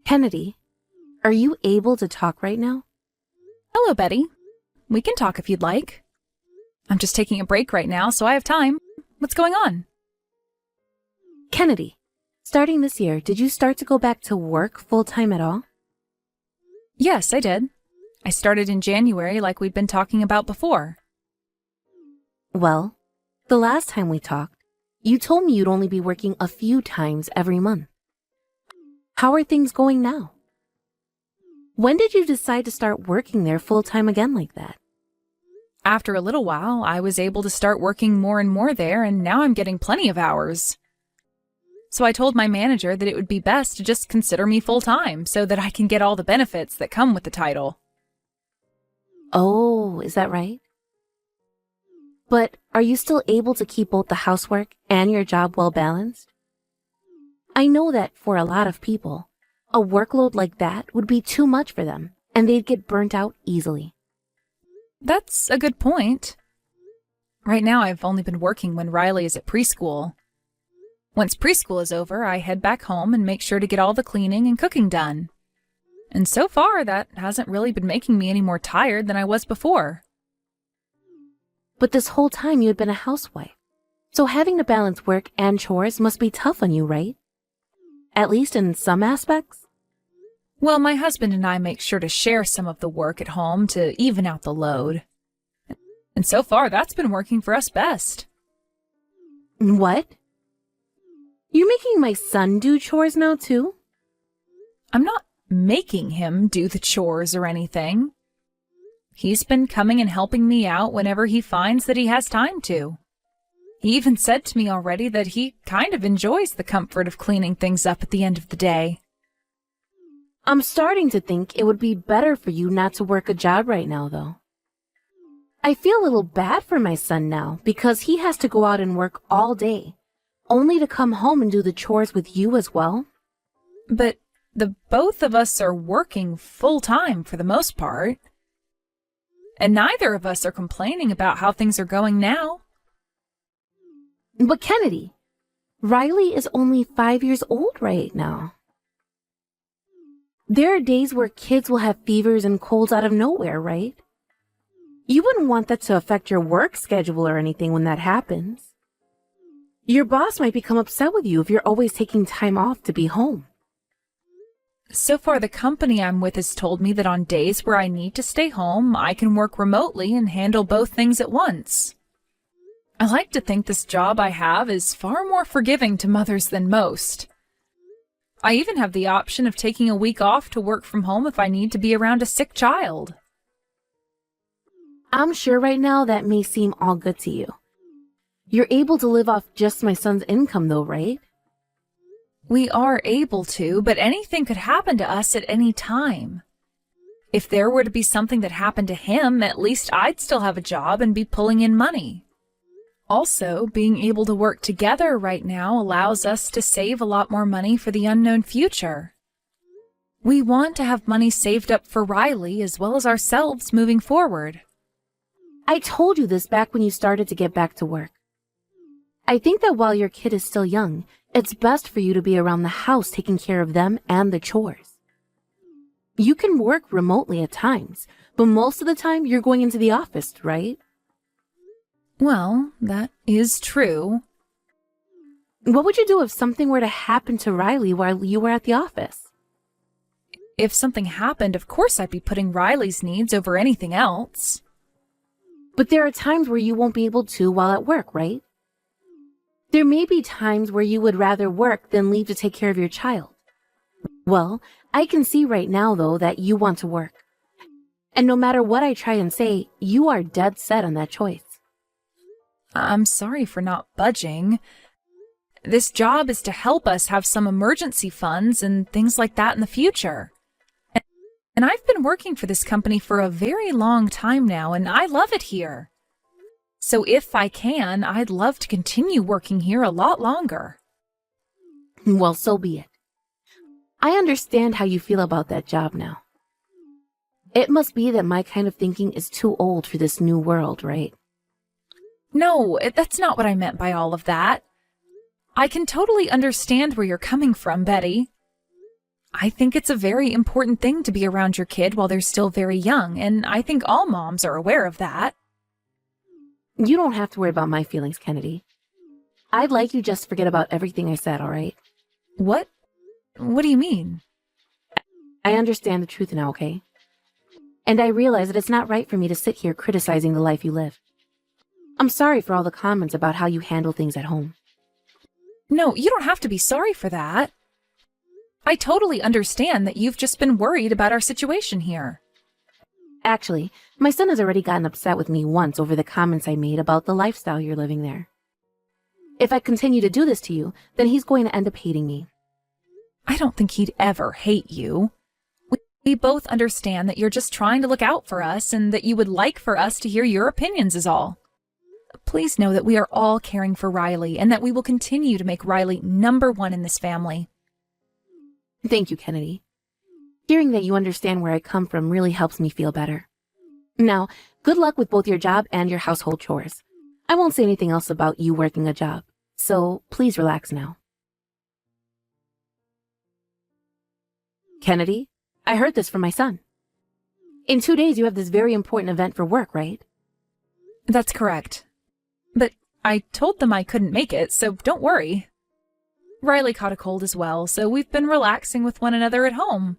Kennedy, are you able to talk right now? Hello, Betty. We can talk if you'd like. I'm just taking a break right now, so I have time. What's going on? Kennedy, starting this year, did you start to go back to work full-time at all? Yes, I did. I started in January like we'd been talking about before. Well, the last time we talked, you told me you'd only be working a few times every month. How are things going now? When did you decide to start working there full-time again like that? After a little while, I was able to start working more and more there, and now I'm getting plenty of hours. So I told my manager that it would be best to just consider me full-time so that I can get all the benefits that come with the title. Oh, is that right? But are you still able to keep both the housework and your job well balanced? I know that for a lot of people, a workload like that would be too much for them, and they'd get burnt out easily. That's a good point. Right now, I've only been working when Riley is at preschool. Once preschool is over, I head back home and make sure to get all the cleaning and cooking done. And so far, that hasn't really been making me any more tired than I was before. But this whole time you had been a housewife, so having to balance work and chores must be tough on you, right? At least in some aspects? Well, my husband and I make sure to share some of the work at home to even out the load. And so far, that's been working for us best. What? You're making my son do chores now, too? I'm not making him do the chores or anything. He's been coming and helping me out whenever he finds that he has time to. He even said to me already that he kind of enjoys the comfort of cleaning things up at the end of the day. I'm starting to think it would be better for you not to work a job right now, though. I feel a little bad for my son now because he has to go out and work all day, only to come home and do the chores with you as well. But the both of us are working full-time for the most part. And neither of us are complaining about how things are going now. But Kennedy, Riley is only 5 years old right now. There are days where kids will have fevers and colds out of nowhere, right? You wouldn't want that to affect your work schedule or anything when that happens. Your boss might become upset with you if you're always taking time off to be home. So far, the company I'm with has told me that on days where I need to stay home, I can work remotely and handle both things at once. I like to think this job I have is far more forgiving to mothers than most. I even have the option of taking a week off to work from home if I need to be around a sick child. I'm sure right now that may seem all good to you. You're able to live off just my son's income though, right? We are able to, but anything could happen to us at any time. If there were to be something that happened to him, at least I'd still have a job and be pulling in money. Also, being able to work together right now allows us to save a lot more money for the unknown future. We want to have money saved up for Riley as well as ourselves moving forward. I told you this back when you started to get back to work. I think that while your kid is still young, it's best for you to be around the house taking care of them and the chores. You can work remotely at times, but most of the time you're going into the office, right? Well, that is true. What would you do if something were to happen to Riley while you were at the office? If something happened, of course I'd be putting Riley's needs over anything else. But there are times where you won't be able to while at work, right? There may be times where you would rather work than leave to take care of your child. Well, I can see right now, though, that you want to work. And no matter what I try and say, you are dead set on that choice. I'm sorry for not budging. This job is to help us have some emergency funds and things like that in the future. And I've been working for this company for a very long time now, and I love it here. So if I can, I'd love to continue working here a lot longer. Well, so be it. I understand how you feel about that job now. It must be that my kind of thinking is too old for this new world, right? No, that's not what I meant by all of that. I can totally understand where you're coming from, Betty. I think it's a very important thing to be around your kid while they're still very young, and I think all moms are aware of that. You don't have to worry about my feelings, Kennedy. I'd like you just to forget about everything I said, all right? What? What do you mean? I understand the truth now, okay? And I realize that it's not right for me to sit here criticizing the life you live. I'm sorry for all the comments about how you handle things at home. No, you don't have to be sorry for that. I totally understand that you've just been worried about our situation here. Actually, my son has already gotten upset with me once over the comments I made about the lifestyle you're living there. If I continue to do this to you, then he's going to end up hating me. I don't think he'd ever hate you. We both understand that you're just trying to look out for us and that you would like for us to hear your opinions is all. Please know that we are all caring for Riley and that we will continue to make Riley number one in this family. Thank you, Kennedy. Hearing that you understand where I come from really helps me feel better. Now, good luck with both your job and your household chores. I won't say anything else about you working a job, so please relax now. Kennedy, I heard this from my son. In 2 days, you have this very important event for work, right? That's correct. But I told them I couldn't make it, so don't worry. Riley caught a cold as well, so we've been relaxing with one another at home.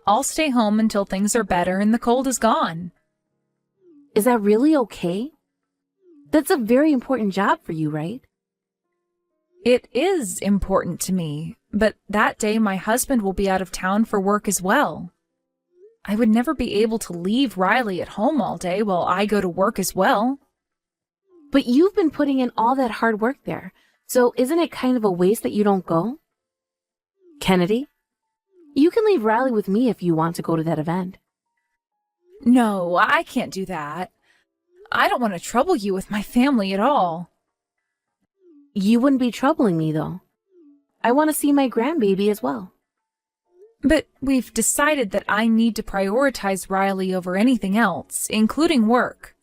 I'll stay home until things are better and the cold is gone. Is that really okay? That's a very important job for you, right? It is important to me, but that day my husband will be out of town for work as well. I would never be able to leave Riley at home all day while I go to work as well. But you've been putting in all that hard work there, so isn't it kind of a waste that you don't go? Kennedy, you can leave Riley with me if you want to go to that event. No, I can't do that. I don't want to trouble you with my family at all. You wouldn't be troubling me, though. I want to see my grandbaby as well. But we've decided that I need to prioritize Riley over anything else, including work.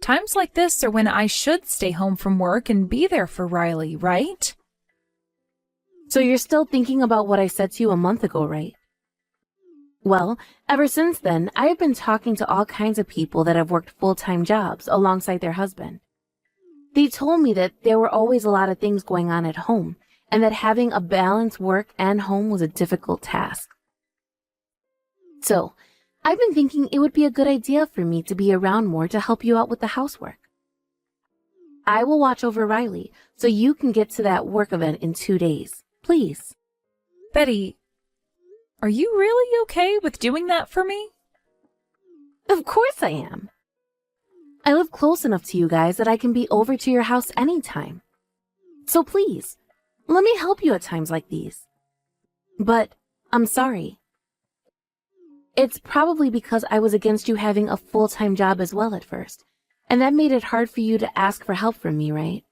Times like this are when I should stay home from work and be there for Riley, right? So you're still thinking about what I said to you a month ago, right? Well, ever since then, I've been talking to all kinds of people that have worked full-time jobs alongside their husband. They told me that there were always a lot of things going on at home, and that having a balanced work and home was a difficult task. So, I've been thinking it would be a good idea for me to be around more to help you out with the housework. I will watch over Riley so you can get to that work event in 2 days. Please. Betty, are you really okay with doing that for me? Of course I am. I live close enough to you guys that I can be over to your house anytime. So please, let me help you at times like these. But I'm sorry. It's probably because I was against you having a full-time job as well at first, and that made it hard for you to ask for help from me, right?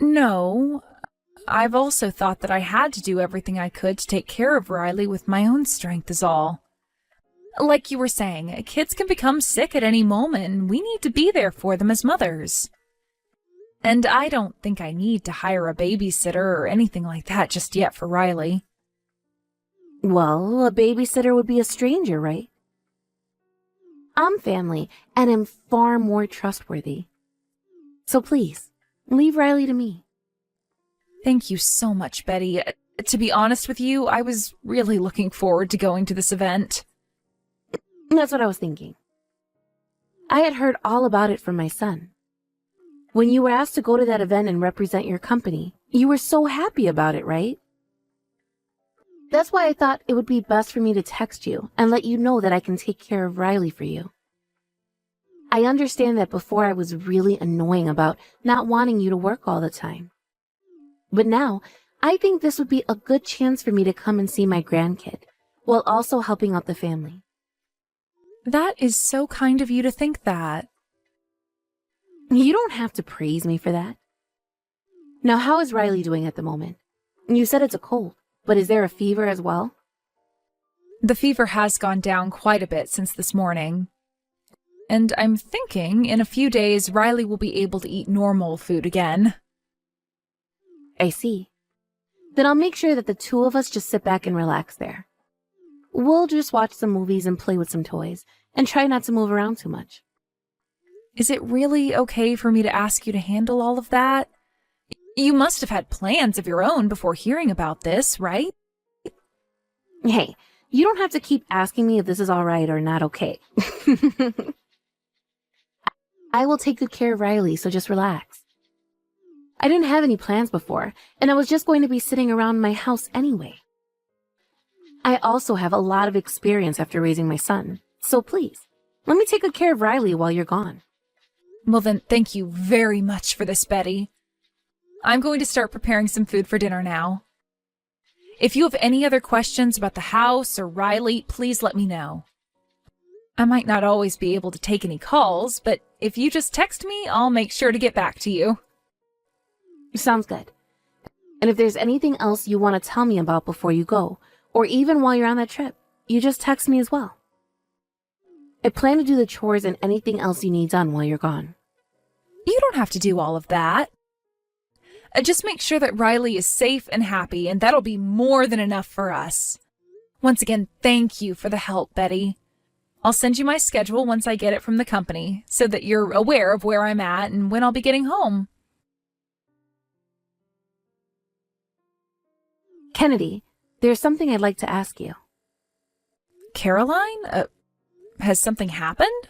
No. I've also thought that I had to do everything I could to take care of Riley with my own strength is all. Like you were saying, kids can become sick at any moment, and we need to be there for them as mothers. And I don't think I need to hire a babysitter or anything like that just yet for Riley. Well, a babysitter would be a stranger, right? I'm family and am far more trustworthy. So please, leave Riley to me. Thank you so much, Betty. To be honest with you, I was really looking forward to going to this event. That's what I was thinking. I had heard all about it from my son. When you were asked to go to that event and represent your company, you were so happy about it, right? That's why I thought it would be best for me to text you and let you know that I can take care of Riley for you. I understand that before I was really annoying about not wanting you to work all the time. But now, I think this would be a good chance for me to come and see my grandkid, while also helping out the family. That is so kind of you to think that. You don't have to praise me for that. Now, how is Riley doing at the moment? You said it's a cold, but is there a fever as well? The fever has gone down quite a bit since this morning. And I'm thinking in a few days Riley will be able to eat normal food again. I see. Then I'll make sure that the two of us just sit back and relax there. We'll just watch some movies and play with some toys, and try not to move around too much. Is it really okay for me to ask you to handle all of that? You must have had plans of your own before hearing about this, right? Hey, you don't have to keep asking me if this is all right or not okay. I will take good care of Riley, so just relax. I didn't have any plans before, and I was just going to be sitting around my house anyway. I also have a lot of experience after raising my son, so please, let me take good care of Riley while you're gone. Well then, thank you very much for this, Betty. I'm going to start preparing some food for dinner now. If you have any other questions about the house or Riley, please let me know. I might not always be able to take any calls, but if you just text me, I'll make sure to get back to you. Sounds good. And if there's anything else you want to tell me about before you go, or even while you're on that trip, you just text me as well. I plan to do the chores and anything else you need done while you're gone. You don't have to do all of that. Just make sure that Riley is safe and happy, and that'll be more than enough for us. Once again, thank you for the help, Betty. I'll send you my schedule once I get it from the company, so that you're aware of where I'm at and when I'll be getting home. Kennedy, there's something I'd like to ask you. Caroline? Has something happened?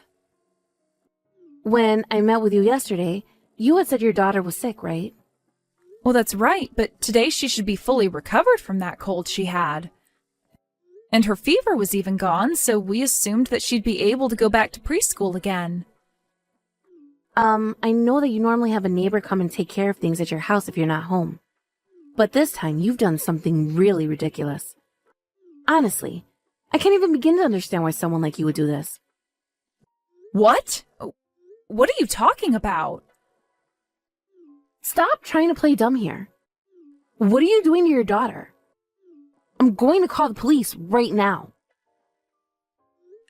When I met with you yesterday, you had said your daughter was sick, right? Well, that's right, but today she should be fully recovered from that cold she had. And her fever was even gone, so we assumed that she'd be able to go back to preschool again. I know that you normally have a neighbor come and take care of things at your house if you're not home. But this time, you've done something really ridiculous. Honestly, I can't even begin to understand why someone like you would do this. What? What are you talking about? Stop trying to play dumb here. What are you doing to your daughter? I'm going to call the police right now.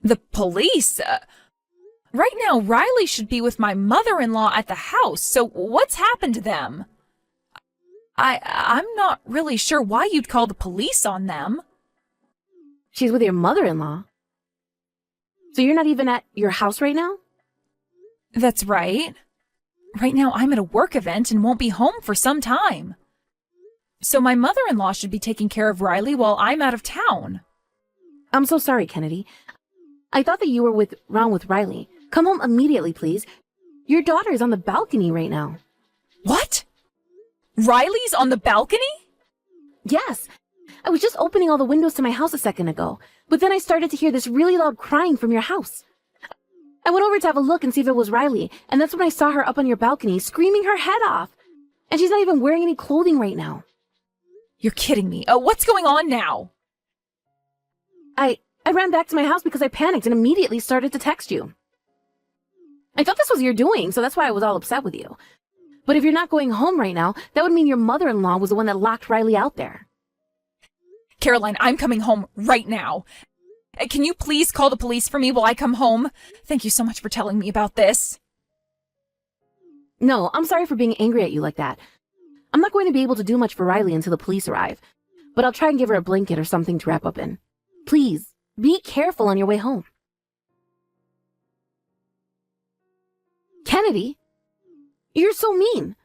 The police? Right now, Riley should be with my mother-in-law at the house, so what's happened to them? I'm not really sure why you'd call the police on them. She's with your mother-in-law? So you're not even at your house right now? That's right. Right now, I'm at a work event and won't be home for some time. So my mother-in-law should be taking care of Riley while I'm out of town. I'm so sorry, Kennedy. I thought that you were around with Riley. Come home immediately, please. Your daughter is on the balcony right now. What? Riley's on the balcony? Yes. I was just opening all the windows to my house a second ago, but then I started to hear this really loud crying from your house. I went over to have a look and see if it was Riley, and that's when I saw her up on your balcony screaming her head off. And she's not even wearing any clothing right now. You're kidding me. What's going on now? I ran back to my house because I panicked and immediately started to text you. I thought this was your doing, so that's why I was all upset with you. But if you're not going home right now, that would mean your mother-in-law was the one that locked Riley out there. Caroline, I'm coming home right now. Can you please call the police for me while I come home? Thank you so much for telling me about this. No, I'm sorry for being angry at you like that. I'm not going to be able to do much for Riley until the police arrive, but I'll try and give her a blanket or something to wrap up in. Please, be careful on your way home. Kennedy, you're so mean.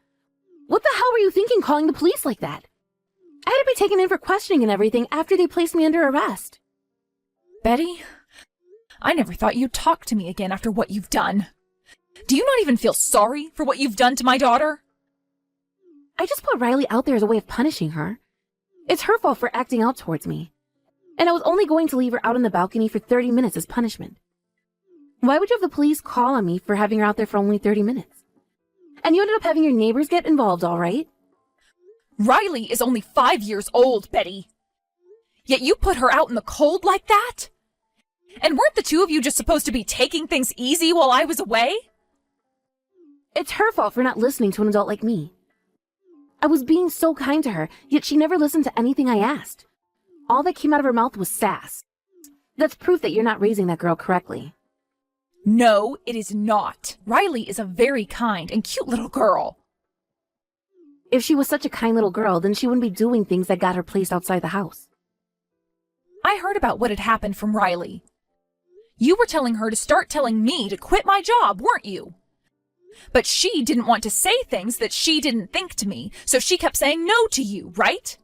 What the hell were you thinking calling the police like that? I had to be taken in for questioning and everything after they placed me under arrest. Betty, I never thought you'd talk to me again after what you've done. Do you not even feel sorry for what you've done to my daughter? I just put Riley out there as a way of punishing her. It's her fault for acting out towards me. And I was only going to leave her out on the balcony for 30 minutes as punishment. Why would you have the police call on me for having her out there for only 30 minutes? And you ended up having your neighbors get involved, all right? Riley is only 5 years old, Betty. Yet you put her out in the cold like that? And weren't the two of you just supposed to be taking things easy while I was away? It's her fault for not listening to an adult like me. I was being so kind to her, yet she never listened to anything I asked. All that came out of her mouth was sass. That's proof that you're not raising that girl correctly. No, it is not. Riley is a very kind and cute little girl. If she was such a kind little girl, then she wouldn't be doing things that got her placed outside the house. I heard about what had happened from Riley. You were telling her to start telling me to quit my job, weren't you? But she didn't want to say things that she didn't think to me, so she kept saying no to you, right?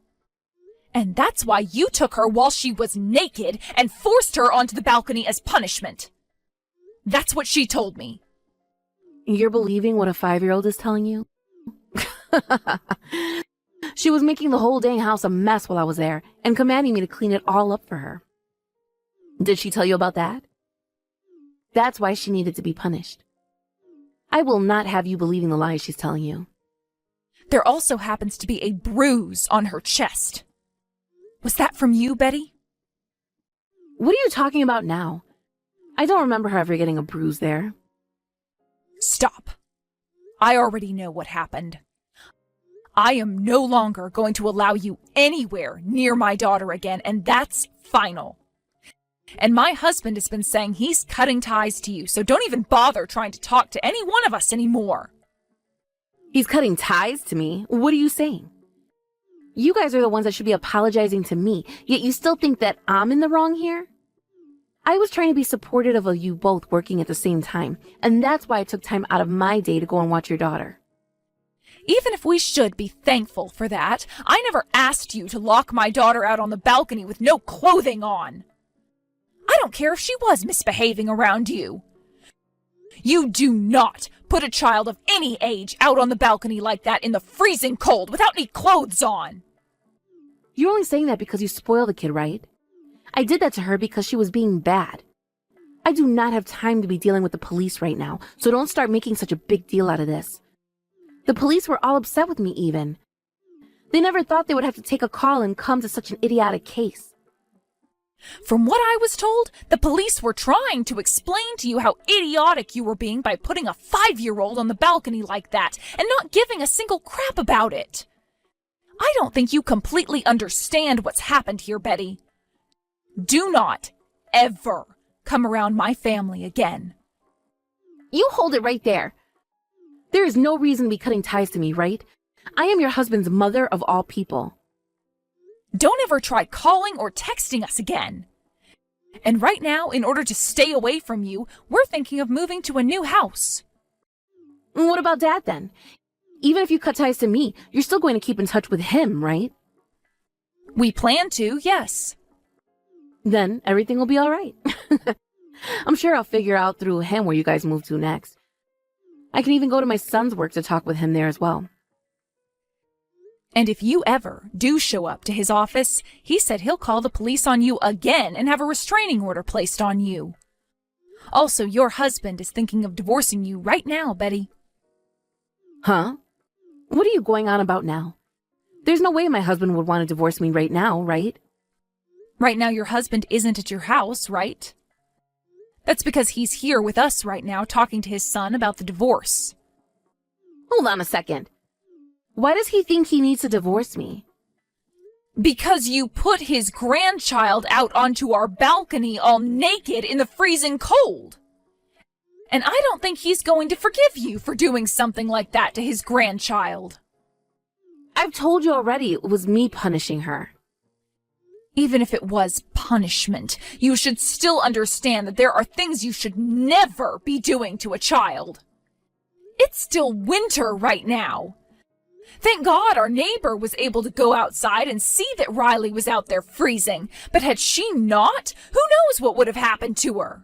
And that's why you took her while she was naked and forced her onto the balcony as punishment. That's what she told me. You're believing what a 5-year-old is telling you? She was making the whole dang house a mess while I was there and commanding me to clean it all up for her. Did she tell you about that? That's why she needed to be punished. I will not have you believing the lies she's telling you. There also happens to be a bruise on her chest. Was that from you, Betty? What are you talking about now? I don't remember her ever getting a bruise there. Stop. I already know what happened. I am no longer going to allow you anywhere near my daughter again, and that's final. And my husband has been saying he's cutting ties to you, so don't even bother trying to talk to any one of us anymore. He's cutting ties to me? What are you saying? You guys are the ones that should be apologizing to me, yet you still think that I'm in the wrong here? I was trying to be supportive of you both working at the same time, and that's why I took time out of my day to go and watch your daughter. Even if we should be thankful for that, I never asked you to lock my daughter out on the balcony with no clothing on. I don't care if she was misbehaving around you. You do not put a child of any age out on the balcony like that in the freezing cold without any clothes on. You're only saying that because you spoil the kid, right? I did that to her because she was being bad. I do not have time to be dealing with the police right now, so don't start making such a big deal out of this. The police were all upset with me even. They never thought they would have to take a call and come to such an idiotic case. From what I was told, the police were trying to explain to you how idiotic you were being by putting a 5-year-old on the balcony like that and not giving a single crap about it. I don't think you completely understand what's happened here, Betty. Do not ever come around my family again. You hold it right there. There is no reason to be cutting ties to me, right? I am your husband's mother of all people. Don't ever try calling or texting us again. And right now, in order to stay away from you, we're thinking of moving to a new house. What about Dad then? Even if you cut ties to me, you're still going to keep in touch with him, right? We plan to, yes. Then everything will be all right. I'm sure I'll figure out through him where you guys move to next. I can even go to my son's work to talk with him there as well. And if you ever do show up to his office, he said he'll call the police on you again and have a restraining order placed on you. Also, your husband is thinking of divorcing you right now, Betty. Huh? What are you going on about now? There's no way my husband would want to divorce me right now, right? Right now, your husband isn't at your house, right? That's because he's here with us right now talking to his son about the divorce. Hold on a second. Why does he think he needs to divorce me? Because you put his grandchild out onto our balcony all naked in the freezing cold. And I don't think he's going to forgive you for doing something like that to his grandchild. I've told you already it was me punishing her. Even if it was punishment, you should still understand that there are things you should never be doing to a child. It's still winter right now. Thank God our neighbor was able to go outside and see that Riley was out there freezing, but had she not, who knows what would have happened to her?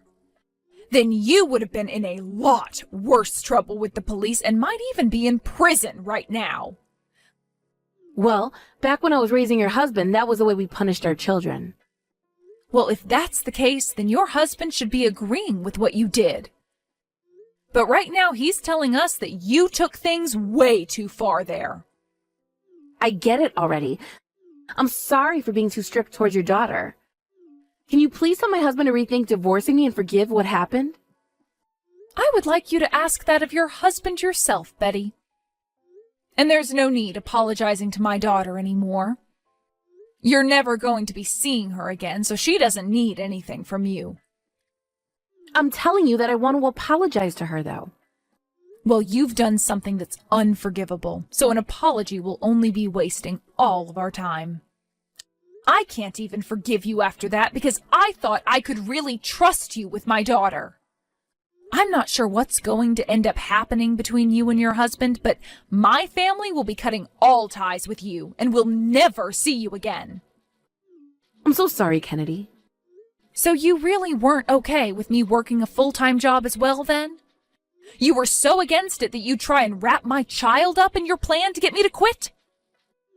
Then you would have been in a lot worse trouble with the police and might even be in prison right now. Well, back when I was raising your husband, that was the way we punished our children. Well, if that's the case, then your husband should be agreeing with what you did. But right now, he's telling us that you took things way too far there. I get it already. I'm sorry for being too strict towards your daughter. Can you please tell my husband to rethink divorcing me and forgive what happened? I would like you to ask that of your husband yourself, Betty. And there's no need apologizing to my daughter anymore. You're never going to be seeing her again, so she doesn't need anything from you. I'm telling you that I want to apologize to her, though. Well, you've done something that's unforgivable, so an apology will only be wasting all of our time. I can't even forgive you after that because I thought I could really trust you with my daughter. I'm not sure what's going to end up happening between you and your husband, but my family will be cutting all ties with you and will never see you again. I'm so sorry, Kennedy. So you really weren't okay with me working a full-time job as well then? You were so against it that you'd try and wrap my child up in your plan to get me to quit?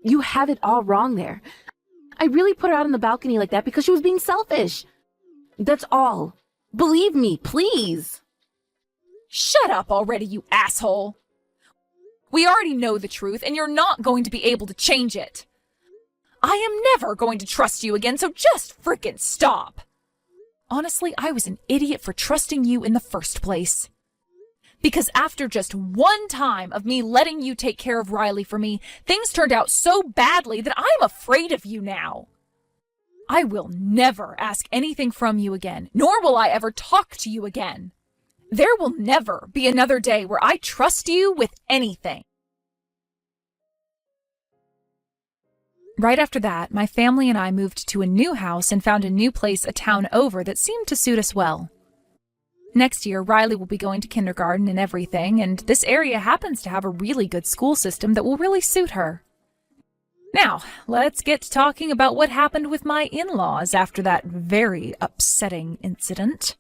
You have it all wrong there. I really put her out on the balcony like that because she was being selfish. That's all. Believe me, please. Shut up already, you asshole. We already know the truth, and you're not going to be able to change it. I am never going to trust you again, so just frickin' stop. Honestly, I was an idiot for trusting you in the first place. Because after just one time of me letting you take care of Riley for me, things turned out so badly that I'm afraid of you now. I will never ask anything from you again, nor will I ever talk to you again. There will never be another day where I trust you with anything. Right after that, my family and I moved to a new house and found a new place a town over that seemed to suit us well. Next year, Riley will be going to kindergarten and everything, and this area happens to have a really good school system that will really suit her. Now, let's get to talking about what happened with my in-laws after that very upsetting incident.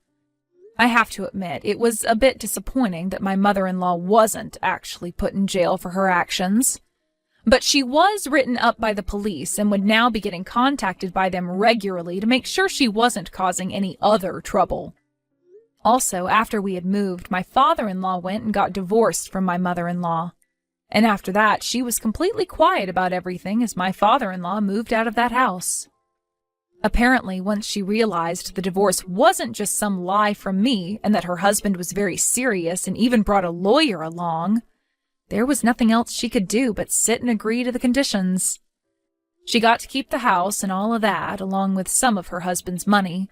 I have to admit, it was a bit disappointing that my mother-in-law wasn't actually put in jail for her actions. But she was written up by the police and would now be getting contacted by them regularly to make sure she wasn't causing any other trouble. Also, after we had moved, my father-in-law went and got divorced from my mother-in-law. And after that, she was completely quiet about everything as my father-in-law moved out of that house. Apparently, once she realized the divorce wasn't just some lie from me and that her husband was very serious and even brought a lawyer along, there was nothing else she could do but sit and agree to the conditions. She got to keep the house and all of that, along with some of her husband's money.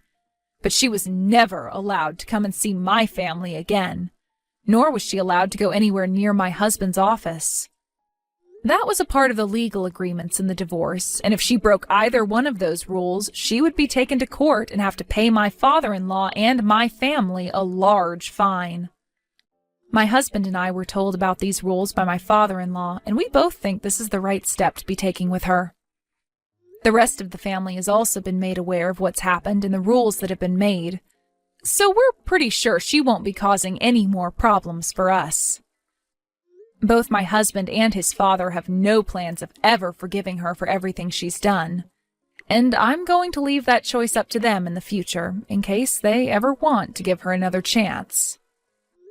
But she was never allowed to come and see my family again, nor was she allowed to go anywhere near my husband's office. That was a part of the legal agreements in the divorce, and if she broke either one of those rules, she would be taken to court and have to pay my father-in-law and my family a large fine. My husband and I were told about these rules by my father-in-law, and we both think this is the right step to be taking with her. The rest of the family has also been made aware of what's happened and the rules that have been made, so we're pretty sure she won't be causing any more problems for us. Both my husband and his father have no plans of ever forgiving her for everything she's done, and I'm going to leave that choice up to them in the future, in case they ever want to give her another chance.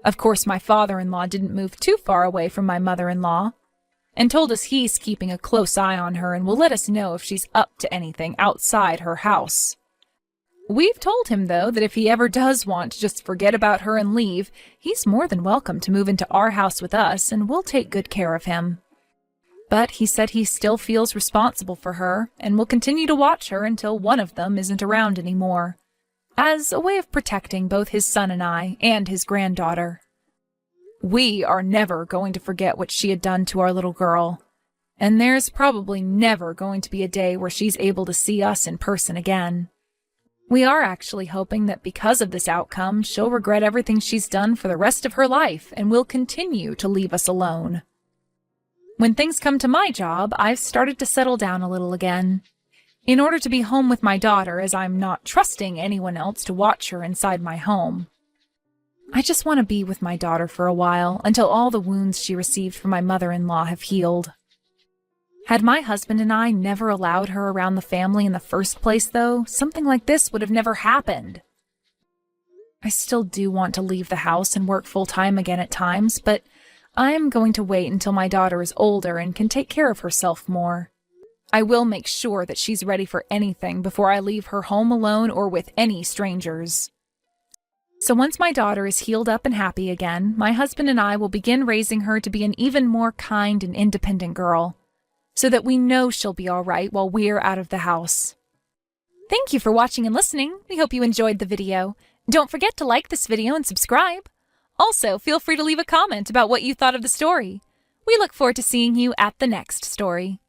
Of course, my father-in-law didn't move too far away from my mother-in-law, and told us he's keeping a close eye on her and will let us know if she's up to anything outside her house. We've told him, though, that if he ever does want to just forget about her and leave, he's more than welcome to move into our house with us, and we'll take good care of him. But he said he still feels responsible for her, and will continue to watch her until one of them isn't around anymore, as a way of protecting both his son and I, and his granddaughter. We are never going to forget what she had done to our little girl, and there's probably never going to be a day where she's able to see us in person again. We are actually hoping that because of this outcome, she'll regret everything she's done for the rest of her life and will continue to leave us alone. When things come to my job, I've started to settle down a little again, in order to be home with my daughter, as I'm not trusting anyone else to watch her inside my home. I just want to be with my daughter for a while, until all the wounds she received from my mother-in-law have healed. Had my husband and I never allowed her around the family in the first place, though, something like this would have never happened. I still do want to leave the house and work full-time again at times, but I'm going to wait until my daughter is older and can take care of herself more. I will make sure that she's ready for anything before I leave her home alone or with any strangers. So once my daughter is healed up and happy again, my husband and I will begin raising her to be an even more kind and independent girl, so that we know she'll be all right while we're out of the house. Thank you for watching and listening. We hope you enjoyed the video. Don't forget to like this video and subscribe. Also, feel free to leave a comment about what you thought of the story. We look forward to seeing you at the next story.